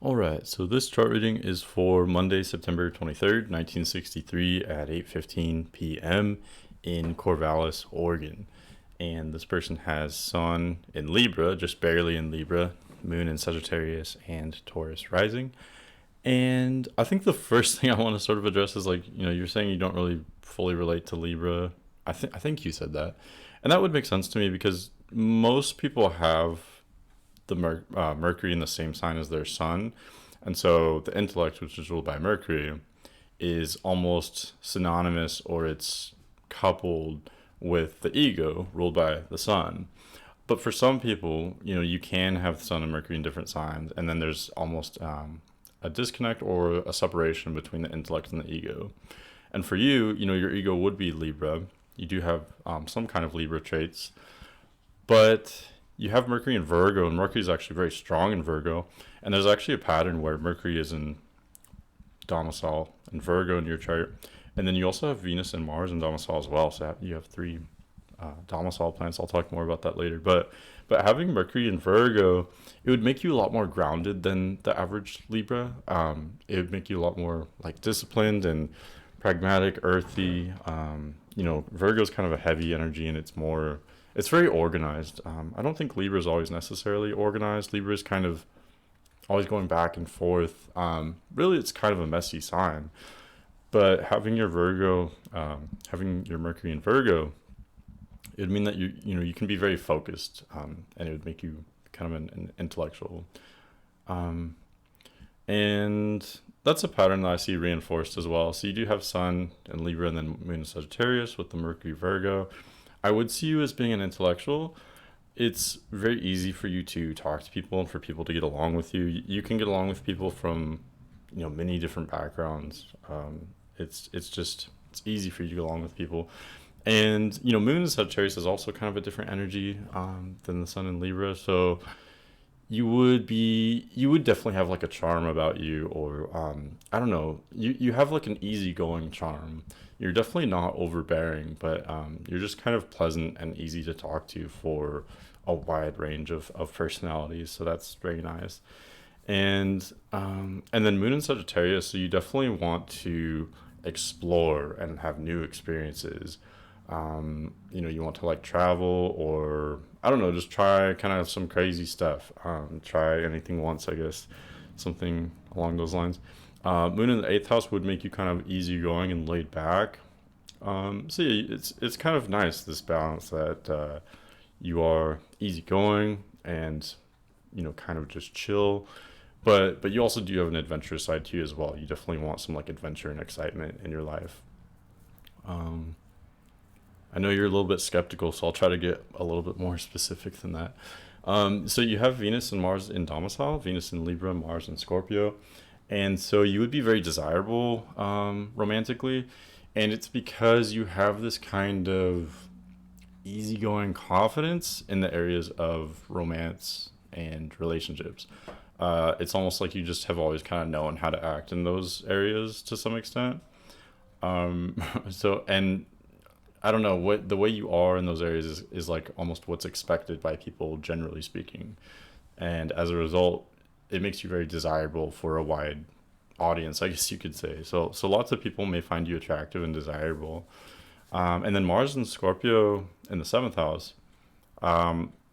All right, so this chart reading is for Monday, September 23rd, 1963 at 8:15 p.m. in Corvallis, Oregon. And this person has Sun in Libra, just barely in Libra, Moon in Sagittarius, and Taurus rising. And I think the first thing I want to sort of address is, like, you're saying you don't really fully relate to Libra. I think you said that. And that would make sense to me because most people have the Mercury in the same sign as their sun. And so the intellect, which is ruled by Mercury, is almost synonymous, or it's coupled with the ego ruled by the sun. But for some people, you can have the sun and Mercury in different signs, and then there's almost a disconnect or a separation between the intellect and the ego. And for you, your ego would be Libra. You do have some kind of Libra traits, but you have Mercury in Virgo, and Mercury is actually very strong in Virgo. And there's actually a pattern where Mercury is in domicile in Virgo in your chart. And then you also have Venus and Mars in domicile as well. So you have three domicile planets. I'll talk more about that later. But having Mercury in Virgo, it would make you a lot more grounded than the average Libra. It would make you a lot more like disciplined and pragmatic, earthy. Virgo is kind of a heavy energy, and it's very organized. I don't think Libra is always necessarily organized. Libra is kind of always going back and forth. Really, it's kind of a messy sign. But having your Mercury in Virgo, it would mean that you can be very focused, and it would make you kind of an intellectual. And that's a pattern that I see reinforced as well. So you do have Sun in Libra and then Moon in Sagittarius with the Mercury Virgo. I would see you as being an intellectual. It's very easy for you to talk to people and for people to get along with you. You can get along with people from, many different backgrounds. It's easy for you to get along with people. And, Moon in Sagittarius is also kind of a different energy than the Sun in Libra. So you would definitely have like a charm about you, or I don't know, you have like an easygoing charm. You're definitely not overbearing, but you're just kind of pleasant and easy to talk to for a wide range of personalities. So that's very nice. And then Moon in Sagittarius, so you definitely want to explore and have new experiences. You want to like travel, or I don't know, just try kind of some crazy stuff. Try anything once, I guess, something along those lines. Moon in the eighth house would make you kind of easygoing and laid back. So yeah, it's kind of nice, this balance that you are easygoing and kind of just chill, but you also do have an adventurous side to you as well. You definitely want some like adventure and excitement in your life. I know you're a little bit skeptical, so I'll try to get a little bit more specific than that. So you have Venus and Mars in domicile, Venus in Libra, Mars in Scorpio. And so you would be very desirable romantically. And it's because you have this kind of easygoing confidence in the areas of romance and relationships. It's almost like you just have always kind of known how to act in those areas to some extent. And I don't know, what the way you are in those areas is like almost what's expected by people, generally speaking. And as a result, it makes you very desirable for a wide audience, I guess you could say. So lots of people may find you attractive and desirable. And then Mars and Scorpio in the seventh house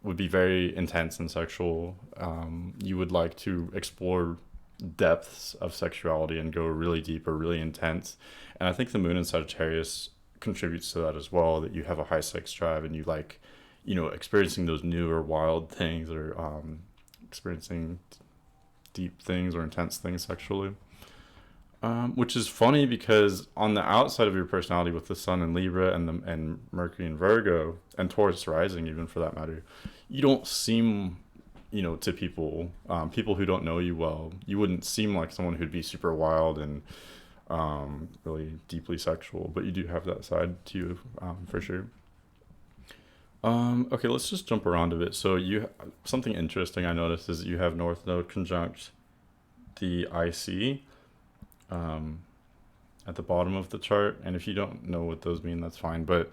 would be very intense and sexual. You would like to explore depths of sexuality and go really deep or really intense. And I think the Moon in Sagittarius contributes to that as well, that you have a high sex drive and you like, experiencing those new or wild things, or experiencing deep things or intense things sexually. Which is funny because on the outside of your personality, with the Sun in Libra and Mercury in Virgo and Taurus rising, even for that matter, you don't seem, to people who don't know you well, you wouldn't seem like someone who'd be super wild and really deeply sexual, but you do have that side to you, for sure. Okay, let's just jump around a bit. So something interesting I noticed is that you have North Node conjunct the IC at the bottom of the chart, and if you don't know what those mean, that's fine. But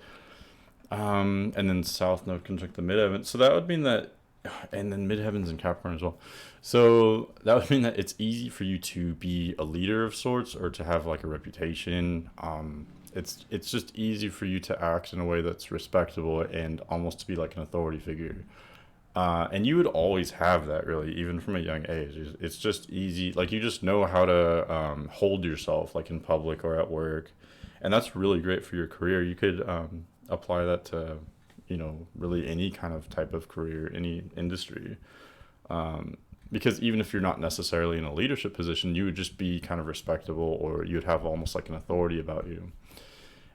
and then South Node conjunct the midheaven. So that would mean that and then midheavens in Capricorn as well. So that would mean that it's easy for you to be a leader of sorts or to have like a reputation. It's just easy for you to act in a way that's respectable and almost to be like an authority figure. And you would always have that, really, even from a young age. It's just easy, like you just know how to hold yourself, like in public or at work, and that's really great for your career. You could apply that to, really any kind of type of career, any industry. Because even if you're not necessarily in a leadership position, you would just be kind of respectable, or you'd have almost like an authority about you.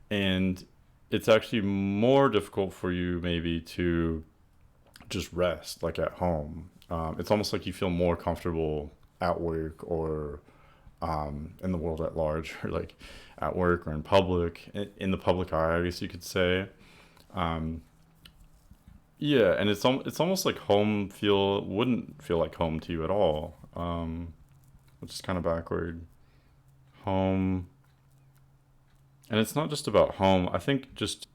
And it's actually more difficult for you maybe to just rest, like at home. It's almost like you feel more comfortable at work or in the world at large, or like at work or in public, in the public eye, I guess you could say. Um, yeah, and it's almost like home feel wouldn't feel like home to you at all, which is kind of backward. Home, and it's not just about home. I think just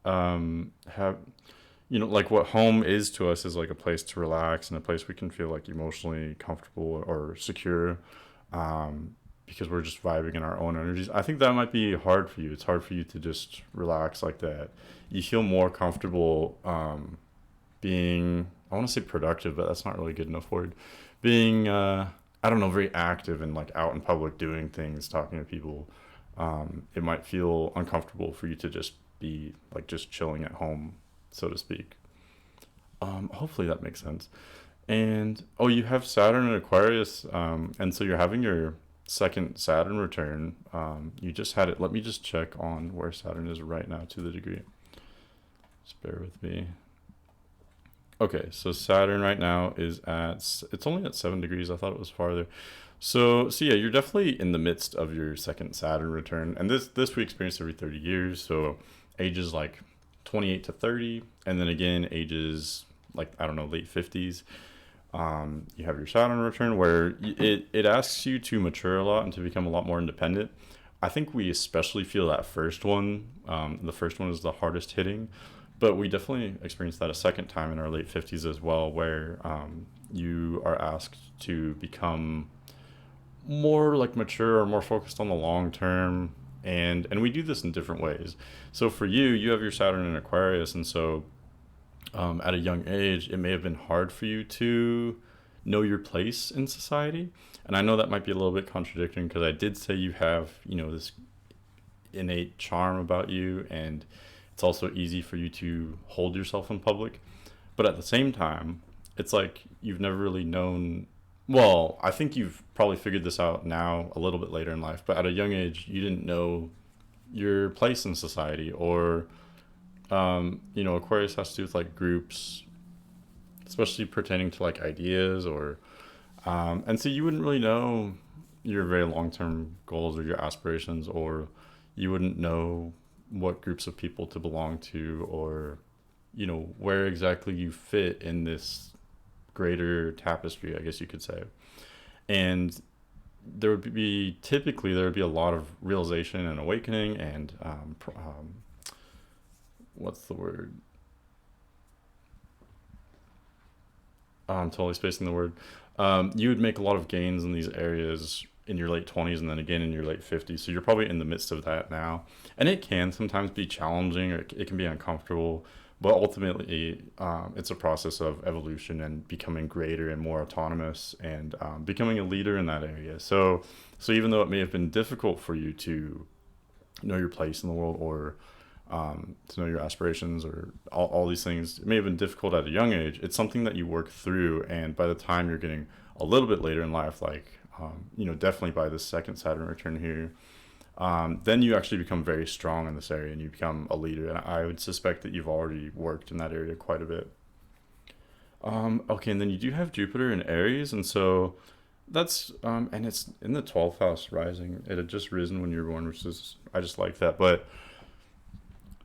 have like what home is to us is like a place to relax and a place we can feel like emotionally comfortable or secure, um, because we're just vibing in our own energies. I think that might be hard for you. It's hard for you to just relax like that. You feel more comfortable being, I want to say productive, but that's not really a good enough word. Being, I don't know, very active and like out in public doing things, talking to people. It might feel uncomfortable for you to just be like just chilling at home, so to speak. Hopefully that makes sense. And oh, you have Saturn and Aquarius, and so you're having your second Saturn return. You just had it. Let me just check on where Saturn is right now to the degree. Just bear with me. Okay, so Saturn right now is it's only at 7 degrees. I thought it was farther. So yeah, you're definitely in the midst of your second Saturn return, and this we experience every 30 years. So ages like 28 to 30, and then again ages like, I don't know, late 50s. You have your Saturn return where it asks you to mature a lot and to become a lot more independent. I think we especially feel that first one. The first one is the hardest hitting, but we definitely experienced that a second time in our late 50s as well, where you are asked to become more like mature or more focused on the long term. And we do this in different ways. So for you, you have your Saturn in Aquarius, and so at a young age, it may have been hard for you to know your place in society. And I know that might be a little bit contradicting because I did say you have, this innate charm about you, and it's also easy for you to hold yourself in public. But at the same time, it's like you've never really known. Well, I think you've probably figured this out now a little bit later in life, but at a young age, you didn't know your place in society, or Aquarius has to do with like groups, especially pertaining to like ideas, or and so you wouldn't really know your very long-term goals or your aspirations, or you wouldn't know what groups of people to belong to, or where exactly you fit in this greater tapestry, I guess you could say. And there would be a lot of realization and awakening, and what's the word? I'm totally spacing the word. You would make a lot of gains in these areas in your late 20s and then again in your late 50s. So you're probably in the midst of that now. And it can sometimes be challenging, or it can be uncomfortable. But ultimately, it's a process of evolution and becoming greater and more autonomous, and becoming a leader in that area. So even though it may have been difficult for you to know your place in the world, or to know your aspirations, or all these things, it may have been difficult at a young age. It's something that you work through, and by the time you're getting a little bit later in life, like definitely by the second Saturn return here, then you actually become very strong in this area and you become a leader. And I would suspect that you've already worked in that area quite a bit. Okay, and then you do have Jupiter in Aries, and so that's and it's in the 12th house rising. It had just risen when you were born, which is, I just like that. But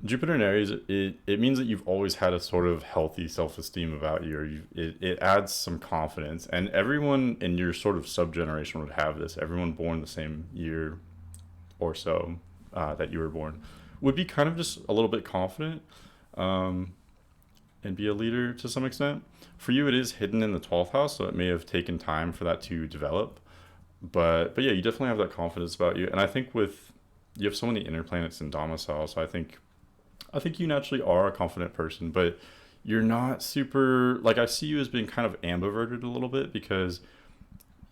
Jupiter in Aries, it means that you've always had a sort of healthy self-esteem about you, or it adds some confidence. And everyone in your sort of sub-generation would have this. Everyone born the same year or so that you were born would be kind of just a little bit confident. Um, and be a leader to some extent. For you, it is hidden in the 12th house, so it may have taken time for that to develop. But yeah, you definitely have that confidence about you, and I think with you have so many inner planets in domicile, so I think you naturally are a confident person, but you're not super like I see you as being kind of ambiverted a little bit because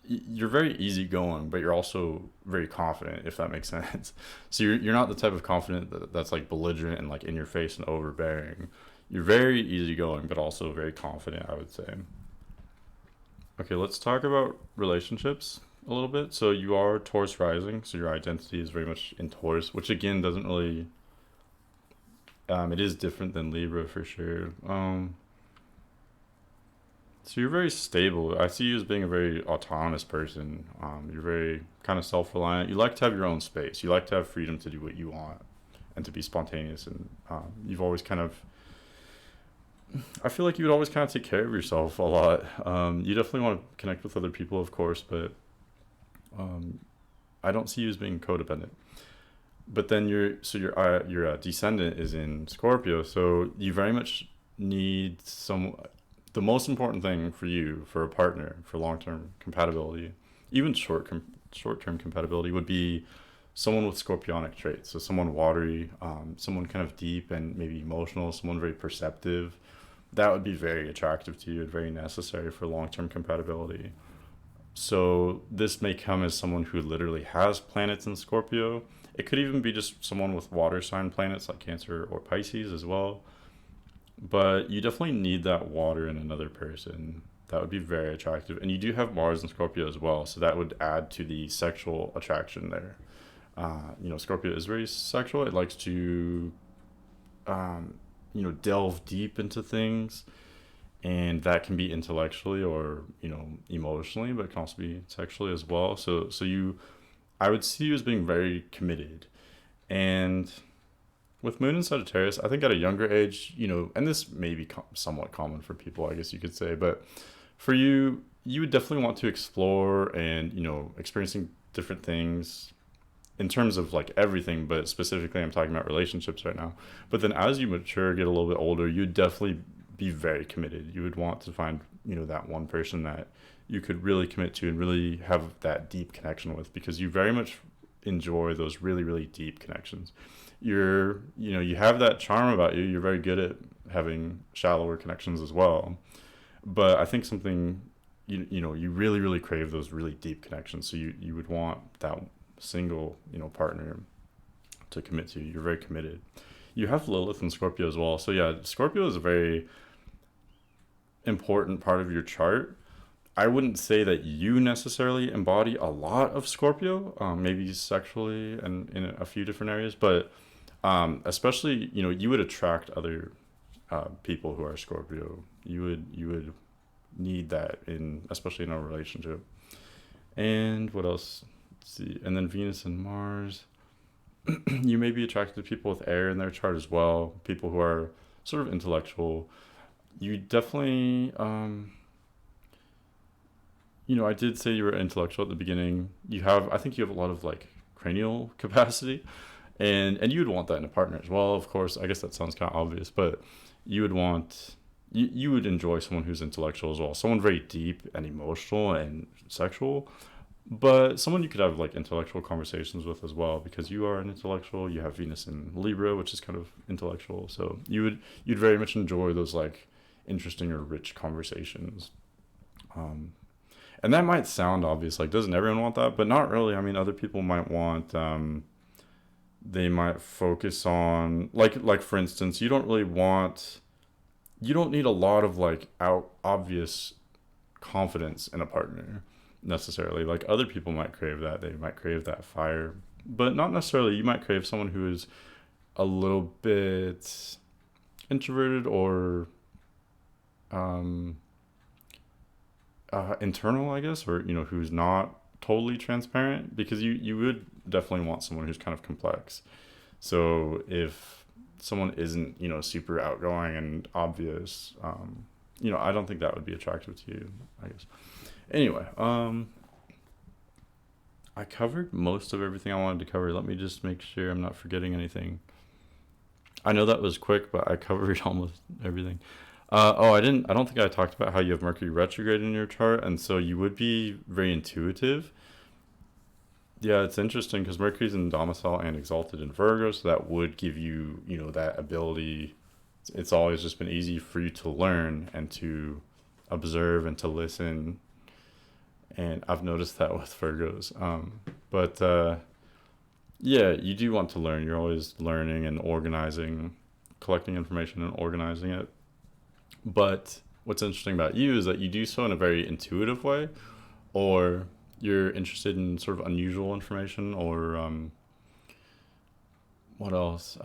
you're very easygoing, but you're also very confident, if that makes sense. So you're not the type of confident that's like belligerent and like in your face and overbearing. You're very easygoing, but also very confident, I would say. Okay, let's talk about relationships a little bit. So you are Taurus rising, so your identity is very much in Taurus, which again doesn't really. It is different than Libra for sure. So you're very stable. I see you as being a very autonomous person. You're very kind of self-reliant. You like to have your own space. You like to have freedom to do what you want and to be spontaneous. And you've always kind of, I feel like you would always kind of take care of yourself a lot. You definitely want to connect with other people, of course, but um, I don't see you as being codependent. But then your descendant is in Scorpio, so you very much need some. The most important thing for you, for a partner, for long term compatibility, even short term compatibility, would be someone with scorpionic traits. So someone watery, someone kind of deep and maybe emotional, someone very perceptive. That would be very attractive to you and very necessary for long term compatibility. So this may come as someone who literally has planets in Scorpio. It could even be just someone with water sign planets like Cancer or Pisces as well. But you definitely need that water in another person. That would be very attractive. And you do have Mars in Scorpio as well, so that would add to the sexual attraction there. Scorpio is very sexual. It likes to, delve deep into things, and that can be intellectually or emotionally, but it can also be sexually as well. I would see you as being very committed, and with Moon and Sagittarius, I think at a younger age, and this may be somewhat common for people, I guess you could say, but for you, you would definitely want to explore and experiencing different things in terms of like everything, but specifically I'm talking about relationships right now. But then as you mature, get a little bit older, you'd definitely be very committed. You would want to find that one person that you could really commit to and really have that deep connection with, because you very much enjoy those really really deep connections. You have that charm about you. You're very good at having shallower connections as well, but I think something you really really crave those really deep connections. So you would want that single partner to commit to. You're very committed. You have Lilith and Scorpio as well, so yeah, Scorpio is a very important part of your chart. I wouldn't say that you necessarily embody a lot of Scorpio, maybe sexually and in a few different areas, but especially you would attract other people who are Scorpio. You would need that especially in a relationship. And what else? Let's see. And then Venus and Mars. You may be attracted to people with air in their chart as well. People who are sort of intellectual. You definitely. I did say you were intellectual at the beginning. I think you have a lot of like cranial capacity, and you would want that in a partner as well. Of course, I guess that sounds kind of obvious, but you would enjoy someone who's intellectual as well, someone very deep and emotional and sexual, but someone you could have like intellectual conversations with as well, because you are an intellectual. You have Venus in Libra, which is kind of intellectual, so you'd very much enjoy those like interesting or rich conversations. And that might sound obvious, like doesn't everyone want that? But not really. I mean, other people might want, they might focus on, like for instance, you don't need a lot of like obvious confidence in a partner necessarily. Like other people might crave that. They might crave that fire, but not necessarily. You might crave someone who is a little bit introverted or, internal, I guess, or who's not totally transparent, because you would definitely want someone who's kind of complex. So if someone isn't super outgoing and obvious, I don't think that would be attractive to you, I guess. Anyway, I covered most of everything I wanted to cover. Let me just make sure I'm not forgetting anything. I know that was quick, but I covered almost everything. I don't think I talked about how you have Mercury retrograde in your chart, and so you would be very intuitive. Yeah, it's interesting because Mercury's in domicile and exalted in Virgo, so that would give you, that ability. It's always just been easy for you to learn and to observe and to listen, and I've noticed that with Virgos. But yeah, you do want to learn. You're always learning and organizing, collecting information and organizing it. But what's interesting about you is that you do so in a very intuitive way, or you're interested in sort of unusual information, or what else?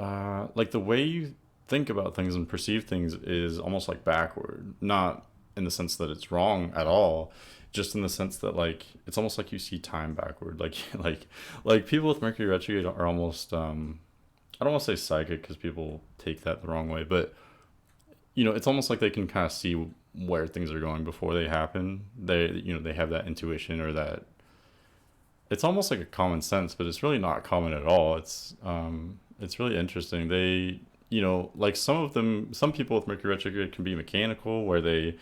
Like the way you think about things and perceive things is almost like backward. Not in the sense that it's wrong at all, just in the sense that like it's almost like you see time backward. Like like people with Mercury retrograde are almost I don't want to say psychic because people take that the wrong way, but it's almost like they can kind of see where things are going before they happen. They have that intuition, or that it's almost like a common sense, but it's really not common at all. It's really interesting. They, like some people with Mercury retrograde can be mechanical, where they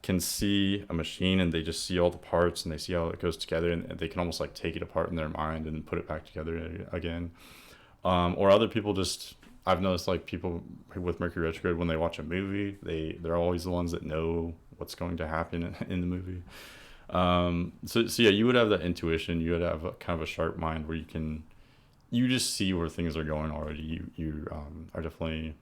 can see a machine and they just see all the parts and they see how it goes together, and they can almost like take it apart in their mind and put it back together again. Or other people just, I've noticed like people with Mercury retrograde, when they watch a movie, they're always the ones that know what's going to happen in the movie. So yeah, you would have that intuition. You would have a kind of a sharp mind where you just see where things are going already. You are definitely,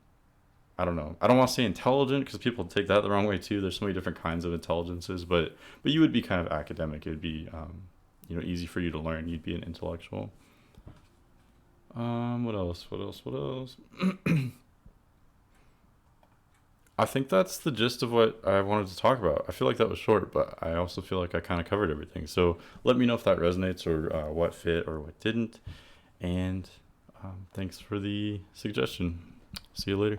I don't know. I don't want to say intelligent because people take that the wrong way too. There's so many different kinds of intelligences, but you would be kind of academic. It would be easy for you to learn. You'd be an intellectual. What else? What else? What else? I think that's the gist of what I wanted to talk about. I feel like that was short, but I also feel like I kind of covered everything. So let me know if that resonates, or what fit or what didn't. And thanks for the suggestion. See you later.